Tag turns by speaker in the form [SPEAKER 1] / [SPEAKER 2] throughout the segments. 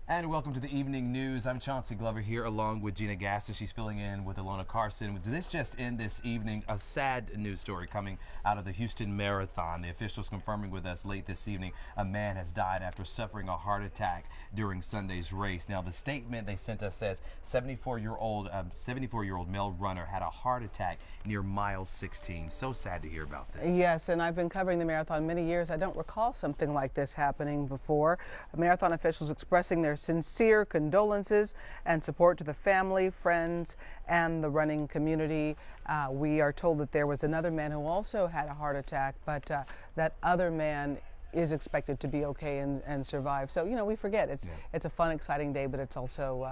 [SPEAKER 1] And welcome to the evening news. I'm Chauncey Glover here along with Gina Gaston. She's filling in with Alona Carson. This just in this evening, a sad news story coming out of the Houston Marathon. The officials confirming with us late this evening, a man has died after suffering a heart attack during Sunday's race. Now, the statement they sent us says 74-year-old male runner had a heart attack near mile 16. So sad to hear about this.
[SPEAKER 2] Yes, and I've been covering the marathon many years. I don't recall something like this happening before. Marathon officials expressing their sincere condolences and support to the family, friends, and the running community. We are told that there was another man who also had a heart attack, but that other man is expected to be okay and survive. So, you know, we forget. It's a fun, exciting day, but it's also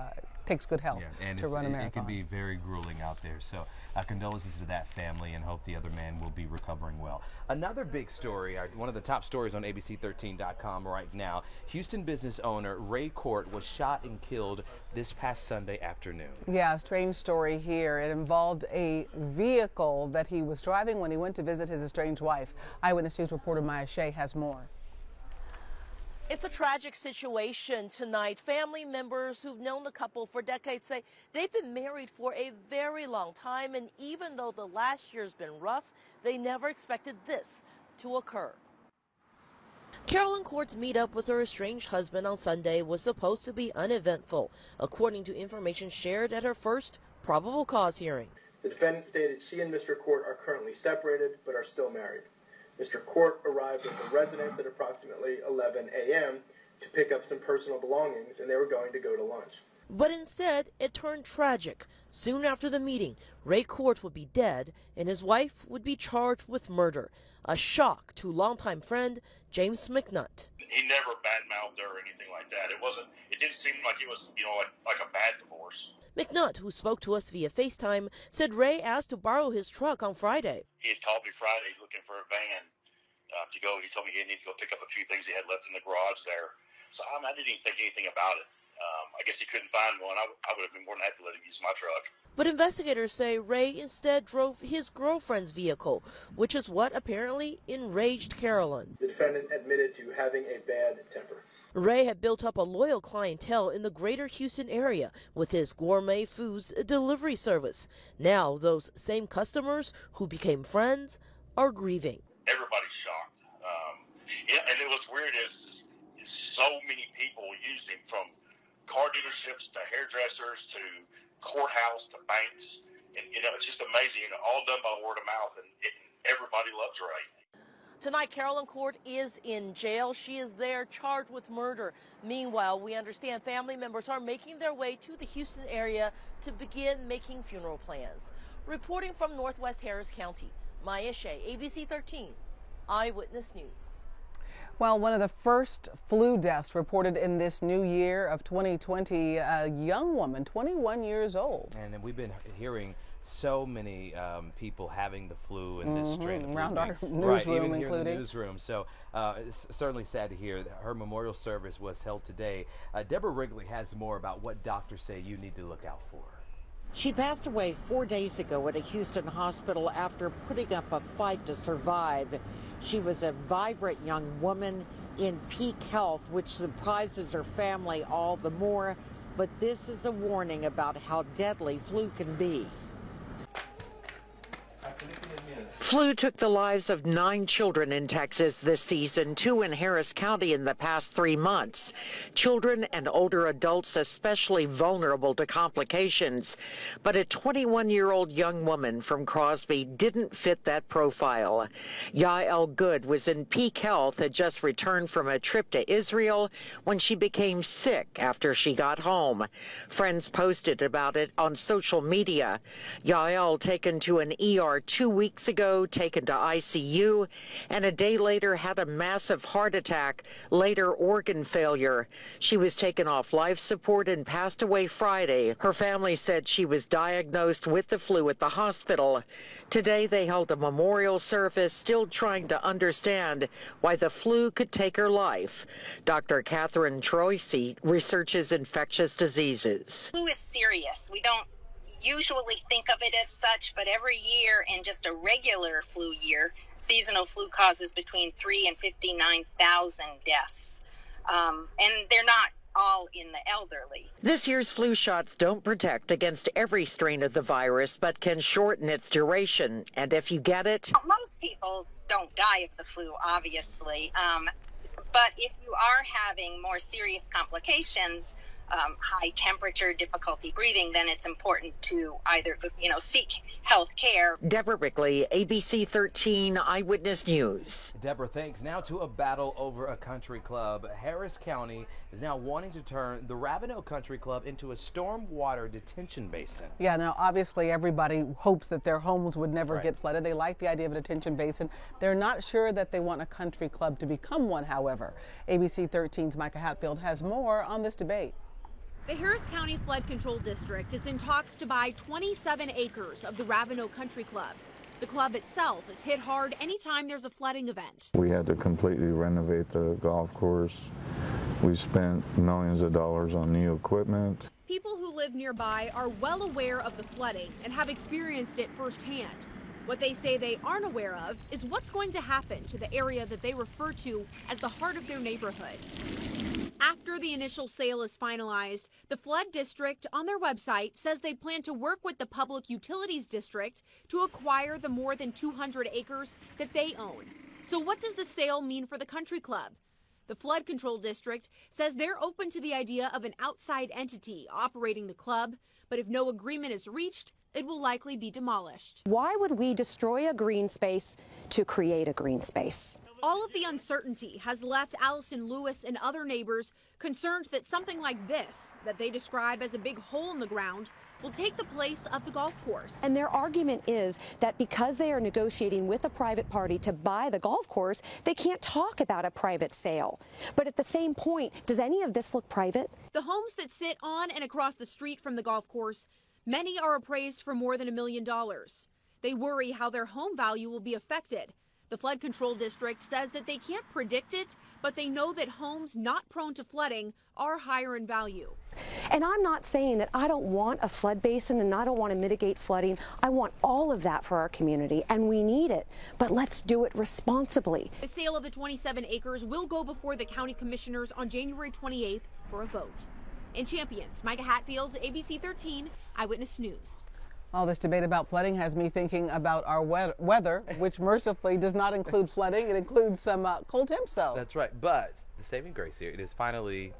[SPEAKER 2] takes good health to run a marathon.
[SPEAKER 1] It can be very grueling out there. So condolences to that family, and hope the other man will be recovering well. Another big story, one of the top stories on ABC13.com right now, Houston business owner Ray Court was shot and killed this past Sunday afternoon.
[SPEAKER 2] Yeah, strange story here. It involved a vehicle that he was driving when he went to visit his estranged wife. Eyewitness News reporter Maya Shea has more.
[SPEAKER 3] It's a tragic situation tonight. Family members who've known the couple for decades say they've been married for a very long time, and even though the last year's been rough, they never expected this to occur. Carolyn Court's meetup with her estranged husband on Sunday was supposed to be uneventful, according to information shared at her first probable cause hearing.
[SPEAKER 4] The defendant stated she and Mr. Court are currently separated but are still married. Mr. Court arrived at the residence at approximately 11 a.m. to pick up some personal belongings, and they were going to go to lunch.
[SPEAKER 3] But instead, it turned tragic. Soon after the meeting, Ray Court would be dead, and his wife would be charged with murder. A shock to longtime friend James McNutt.
[SPEAKER 5] He never badmouthed her or anything like that. It didn't seem like it was, like a bad divorce.
[SPEAKER 3] McNutt, who spoke to us via FaceTime, said Ray asked to borrow his truck on Friday.
[SPEAKER 5] He had called me Friday looking for a van to go. He told me he needed to go pick up a few things he had left in the garage there. So I didn't even think anything about it. I guess he couldn't find one. I would have been more than happy to let him use my truck.
[SPEAKER 3] But investigators say Ray instead drove his girlfriend's vehicle, which is what apparently enraged Carolyn.
[SPEAKER 4] The defendant admitted to having a bad temper.
[SPEAKER 3] Ray had built up a loyal clientele in the greater Houston area with his gourmet foods delivery service. Now those same customers who became friends are grieving.
[SPEAKER 5] Everybody's shocked. And it was weird is so many people used him, from car dealerships to hairdressers to courthouse to banks. And, it's just amazing. All done by word of mouth, and everybody loves Ray.
[SPEAKER 3] Tonight, Carolyn Court is in jail. She is there charged with murder. Meanwhile, we understand family members are making their way to the Houston area to begin making funeral plans. Reporting from Northwest Harris County, Maya Shea, ABC 13, Eyewitness News.
[SPEAKER 2] Well, one of the first flu deaths reported in this new year of 2020, a young woman, 21 years old.
[SPEAKER 1] And we've been hearing so many people having the flu and this strain of flu.
[SPEAKER 2] Around our newsroom,
[SPEAKER 1] right, even
[SPEAKER 2] including.
[SPEAKER 1] here in the newsroom. So it's certainly sad to hear that her memorial service was held today. Deborah Wrigley has more about what doctors say you need to look out for.
[SPEAKER 6] She passed away 4 days ago at a Houston hospital after putting up a fight to survive. She was a vibrant young woman in peak health, which surprises her family all the more. But this is a warning about how deadly flu can be. Flu took the lives of 9 children in Texas this season, 2 in Harris County in the past 3 months. Children and older adults especially vulnerable to complications. But a 21-year-old young woman from Crosby didn't fit that profile. Yael Good was in peak health, had just returned from a trip to Israel when she became sick after she got home. Friends posted about it on social media. Yael taken to an ER 2 weeks ago, taken to ICU, and a day later had a massive heart attack, later organ failure. She was taken off life support and passed away Friday. Her family said she was diagnosed with the flu at the hospital. Today they held a memorial service, still trying to understand why the flu could take her life. Dr. Catherine Troisi researches infectious diseases.
[SPEAKER 7] Flu is serious. We don't usually think of it as such, but every year, in just a regular flu year, seasonal flu causes between 3 and 59,000 deaths. And they're not all in the elderly.
[SPEAKER 6] This year's flu shots don't protect against every strain of the virus, but can shorten its duration. And if you get it,
[SPEAKER 7] most people don't die of the flu, obviously. But if you are having more serious complications, high temperature, difficulty breathing, then it's important to either, seek health care.
[SPEAKER 6] Deborah Rickley, ABC 13 Eyewitness News.
[SPEAKER 1] Deborah, thanks. Now to a battle over a country club. Harris County is now wanting to turn the Ravenel Country Club into a stormwater detention basin.
[SPEAKER 2] Yeah, now obviously everybody hopes that their homes would never get flooded. They like the idea of a detention basin. They're not sure that they want a country club to become one, however. ABC 13's Micah Hatfield has more on this debate.
[SPEAKER 8] The Harris County Flood Control District is in talks to buy 27 acres of the Ravenel Country Club. The club itself is hit hard anytime there's a flooding event.
[SPEAKER 9] We had to completely renovate the golf course. We spent millions of dollars on new equipment.
[SPEAKER 8] People who live nearby are well aware of the flooding and have experienced it firsthand. What they say they aren't aware of is what's going to happen to the area that they refer to as the heart of their neighborhood. After the initial sale is finalized, the Flood District on their website says they plan to work with the Public Utilities District to acquire the more than 200 acres that they own. So what does the sale mean for the country club? The Flood Control District says they're open to the idea of an outside entity operating the club, but if no agreement is reached, it will likely be demolished.
[SPEAKER 10] Why would we destroy a green space to create a green space?
[SPEAKER 8] All of the uncertainty has left Allison Lewis and other neighbors concerned that something like this, that they describe as a big hole in the ground, will take the place of the golf course.
[SPEAKER 10] And their argument is that because they are negotiating with a private party to buy the golf course, they can't talk about a private sale. But at the same point, does any of this look private?
[SPEAKER 8] The homes that sit on and across the street from the golf course, many are appraised for more than $1 million. They worry how their home value will be affected. The Flood Control District says that they can't predict it, but they know that homes not prone to flooding are higher in value.
[SPEAKER 10] And I'm not saying that I don't want a flood basin and I don't want to mitigate flooding. I want all of that for our community, and we need it. But let's do it responsibly.
[SPEAKER 8] The sale of the 27 acres will go before the county commissioners on January 28th for a vote. In Champions, Micah Hatfield, ABC 13 Eyewitness News.
[SPEAKER 2] All this debate about flooding has me thinking about our weather, which mercifully does not include flooding. It includes some cold temps, though.
[SPEAKER 1] That's right. But the saving grace here, it is finally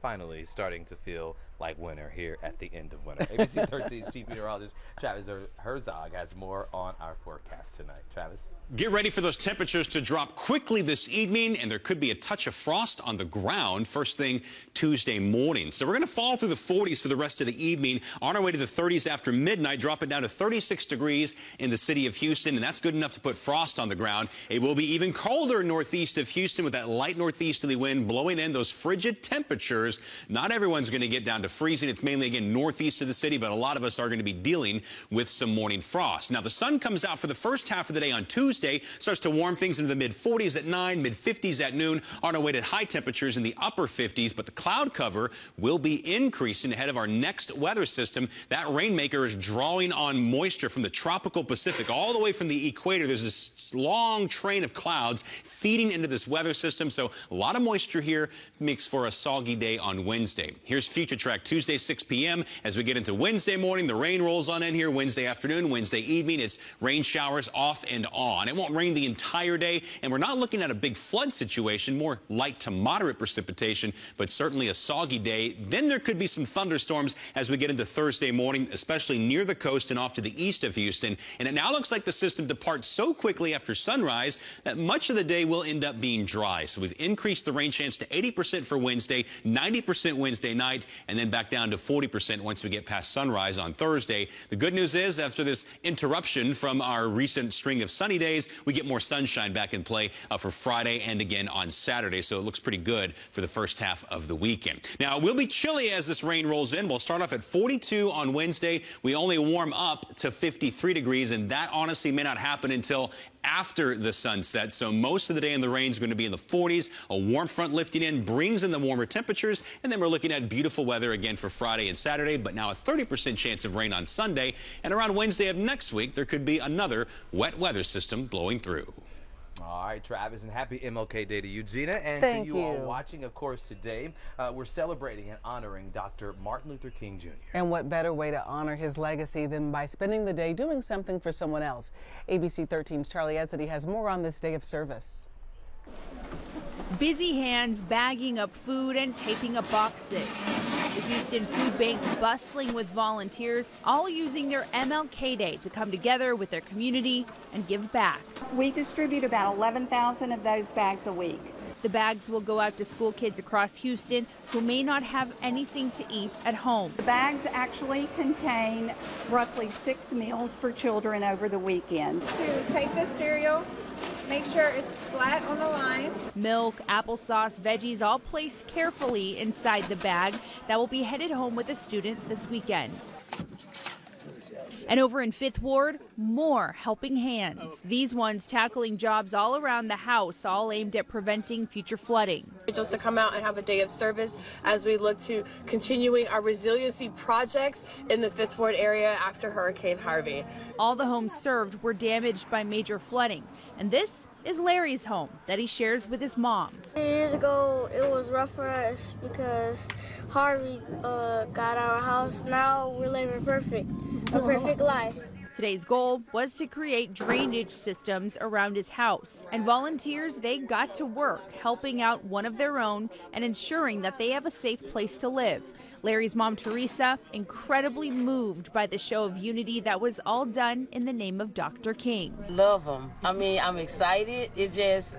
[SPEAKER 1] starting to feel like winter here at the end of winter. ABC 13's chief meteorologist Travis Herzog has more on our forecast tonight. Travis?
[SPEAKER 11] Get ready for those temperatures to drop quickly this evening, and there could be a touch of frost on the ground first thing Tuesday morning. So we're going to fall through the 40s for the rest of the evening, on our way to the 30s after midnight, dropping down to 36 degrees in the city of Houston, and that's good enough to put frost on the ground. It will be even colder northeast of Houston with that light northeasterly wind blowing in those frigid temperatures. Not everyone's going to get down to freezing. It's mainly, again, northeast of the city, but a lot of us are going to be dealing with some morning frost. Now, the sun comes out for the first half of the day on Tuesday, starts to warm things into the mid-40s at 9, mid-50s at noon, on our way to high temperatures in the upper 50s, but the cloud cover will be increasing ahead of our next weather system. That rainmaker is drawing on moisture from the tropical Pacific all the way from the equator. There's this long train of clouds feeding into this weather system, so a lot of moisture here makes for a soggy day on Wednesday. Here's Future Track Tuesday, 6 p.m. As we get into Wednesday morning, the rain rolls on in here. Wednesday afternoon, Wednesday evening, it's rain showers off and on. It won't rain the entire day, and we're not looking at a big flood situation, more light to moderate precipitation, but certainly a soggy day. Then there could be some thunderstorms as we get into Thursday morning, especially near the coast and off to the east of Houston. And it now looks like the system departs so quickly after sunrise that much of the day will end up being dry. So we've increased the rain chance to 80% for Wednesday, 90% Wednesday night, and then back down to 40% once we get past sunrise on Thursday. The good news is, after this interruption from our recent string of sunny days, we get more sunshine back in play for Friday and again on Saturday, so it looks pretty good for the first half of the weekend. Now, it will be chilly as this rain rolls in. We'll start off at 42 on Wednesday. We only warm up to 53 degrees, and that honestly may not happen until after the sunset. So most of the day in the rain is going to be in the 40s. A warm front lifting in brings in the warmer temperatures, and then we're looking at beautiful weather again for Friday and Saturday, but now a 30% chance of rain on Sunday. And around Wednesday of next week, there could be another wet weather system blowing through.
[SPEAKER 1] All right, Travis, and happy MLK Day to you, Gina, and
[SPEAKER 2] Thank
[SPEAKER 1] to you all
[SPEAKER 2] you.
[SPEAKER 1] watching. Of course, today we're celebrating and honoring Dr. Martin Luther King Jr.
[SPEAKER 2] And what better way to honor his legacy than by spending the day doing something for someone else? ABC 13's Charlie Edsity has more on this day of service.
[SPEAKER 8] Busy hands bagging up food and taping up boxes. The Houston Food Bank bustling with volunteers, all using their MLK Day to come together with their community and give back.
[SPEAKER 12] We distribute about 11,000 of those bags a week.
[SPEAKER 8] The bags will go out to school kids across Houston who may not have anything to eat at home.
[SPEAKER 12] The bags actually contain roughly 6 meals for children over the weekend.
[SPEAKER 13] To take this cereal, make sure it's flat on the line.
[SPEAKER 8] Milk, applesauce, veggies all placed carefully inside the bag that will be headed home with a student this weekend. And over in Fifth Ward, more helping hands. These ones tackling jobs all around the house, all aimed at preventing future flooding.
[SPEAKER 14] Just to come out and have a day of service as we look to continuing our resiliency projects in the Fifth Ward area after Hurricane Harvey.
[SPEAKER 8] All the homes served were damaged by major flooding, and this is Larry's home that he shares with his mom.
[SPEAKER 15] 2 years ago, it was rough for us because Harvey got our house. Now we're living a perfect life.
[SPEAKER 8] Today's goal was to create drainage systems around his house, and volunteers, they got to work helping out one of their own and ensuring that they have a safe place to live. Larry's mom, Teresa, incredibly moved by the show of unity that was all done in the name of Dr. King.
[SPEAKER 16] Love him. I mean, I'm excited. It's just,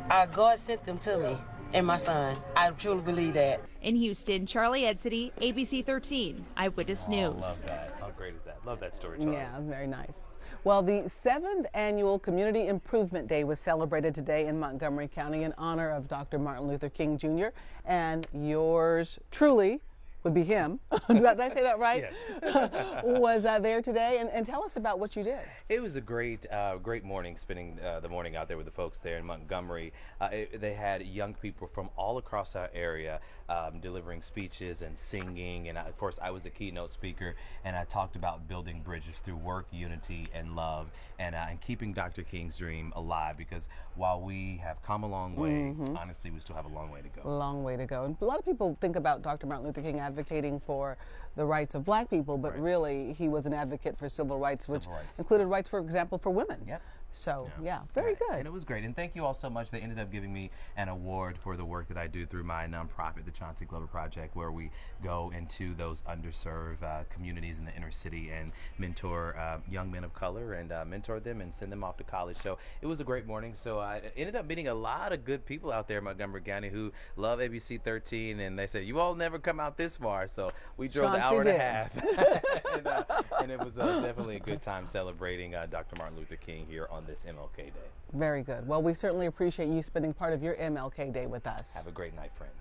[SPEAKER 16] God sent them to me and my son. I truly believe that.
[SPEAKER 8] In Houston, Charlie Edsity, ABC 13, Eyewitness News.
[SPEAKER 1] Love that. How great is that? Love that story, Charlie.
[SPEAKER 2] Yeah, very nice. Well, the 7th Annual Community Improvement Day was celebrated today in Montgomery County in honor of Dr. Martin Luther King Jr. and yours truly, would be him. Did I say that right?
[SPEAKER 1] Yes.
[SPEAKER 2] Was there today, and tell us about what you did.
[SPEAKER 1] It was a great morning, spending the morning out there with the folks there in Montgomery. They had young people from all across our area delivering speeches and singing, and of course I was a keynote speaker, and I talked about building bridges through work, unity, and love, and keeping Dr. King's dream alive, because while we have come a long way, honestly, we still have a long way to go.
[SPEAKER 2] A long way to go. And a lot of people think about Dr. Martin Luther King advocating for the rights of black people, but really he was an advocate for civil rights, which included rights, for example, for women.
[SPEAKER 1] Yep.
[SPEAKER 2] So, yeah, very good.
[SPEAKER 1] And it was great. And thank you all so much. They ended up giving me an award for the work that I do through my nonprofit, the Chauncey Glover Project, where we go into those underserved communities in the inner city and mentor young men of color and mentor them and send them off to college. So it was a great morning. So I ended up meeting a lot of good people out there in Montgomery County who love ABC 13, and they said, you all never come out this far. So we drove the hour and a half. And it was definitely a good time celebrating Dr. Martin Luther King here on this MLK Day.
[SPEAKER 2] Very good. Well, we certainly appreciate you spending part of your MLK Day with us.
[SPEAKER 1] Have a great night, friends.